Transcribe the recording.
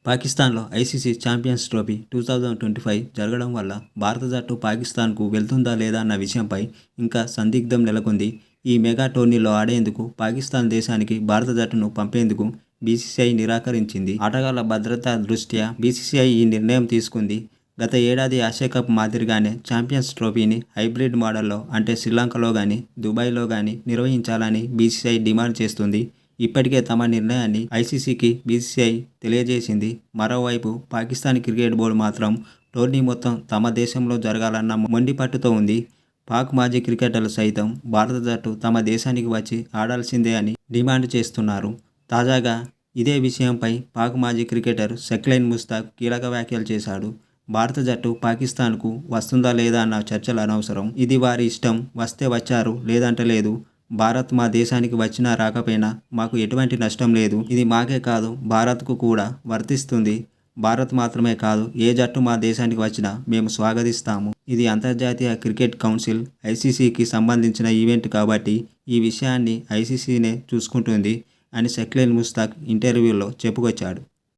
పాకిస్తాన్లో ICC champions trophy 2025 జరగడం వల్ల భారత జట్టు పాకిస్తాన్కు వెళ్తుందా లేదా అన్న విషయంపై ఇంకా సందిగ్ధం నెలకొంది. ఈ మెగా టోర్నీలో ఆడేందుకు పాకిస్తాన్ దేశానికి భారత జట్టును పంపేందుకు బీసీసీఐ నిరాకరించింది. ఆటగాళ్ల భద్రత దృష్ట్యా బీసీసీఐ ఈ నిర్ణయం తీసుకుంది. గత ఏడాది ఆసియా కప్ మాదిరిగానే ఛాంపియన్స్ ట్రోఫీని హైబ్రిడ్ మోడల్లో అంటే శ్రీలంకలో కానీ దుబాయ్లో కానీ నిర్వహించాలని బీసీసీఐ డిమాండ్ చేస్తుంది. ఇప్పటికే తమ నిర్ణయాన్ని ఐసీసీకి బీసీసీఐ తెలియజేసింది. మరోవైపు పాకిస్తాన్ క్రికెట్ బోర్డు మాత్రం టోర్నీ మొత్తం తమ దేశంలో జరగాలన్న మొండి పట్టుతో ఉంది. పాక్ మాజీ క్రికెటర్లు సైతం భారత జట్టు తమ దేశానికి వచ్చి ఆడాల్సిందే అని డిమాండ్ చేస్తున్నారు. తాజాగా ఇదే విషయంపై పాక్ మాజీ క్రికెటర్ షకీల్ ముస్తాక్ కీలక వ్యాఖ్యలు చేశాడు. భారత జట్టు పాకిస్తాన్కు వస్తుందా లేదా అన్న చర్చలు అనవసరం. ఇది వారి ఇష్టం. వస్తే వచ్చారు, లేదంటే లేదు. భారత్ మా దేశానికి వచ్చినా రాకపోయినా మాకు ఎటువంటి నష్టం లేదు. ఇది మాకే కాదు భారత్కు కూడా వర్తిస్తుంది. భారత్ మాత్రమే కాదు, ఏ జట్టు మా దేశానికి వచ్చినా మేము స్వాగతిస్తాము. ఇది అంతర్జాతీయ క్రికెట్ కౌన్సిల్ ఐసీసీకి సంబంధించిన ఈవెంట్ కాబట్టి ఈ విషయాన్ని ఐసీసీనే చూసుకుంటుంది అని షకీల్ ముస్తాక్ ఇంటర్వ్యూలో చెప్పుకొచ్చాడు.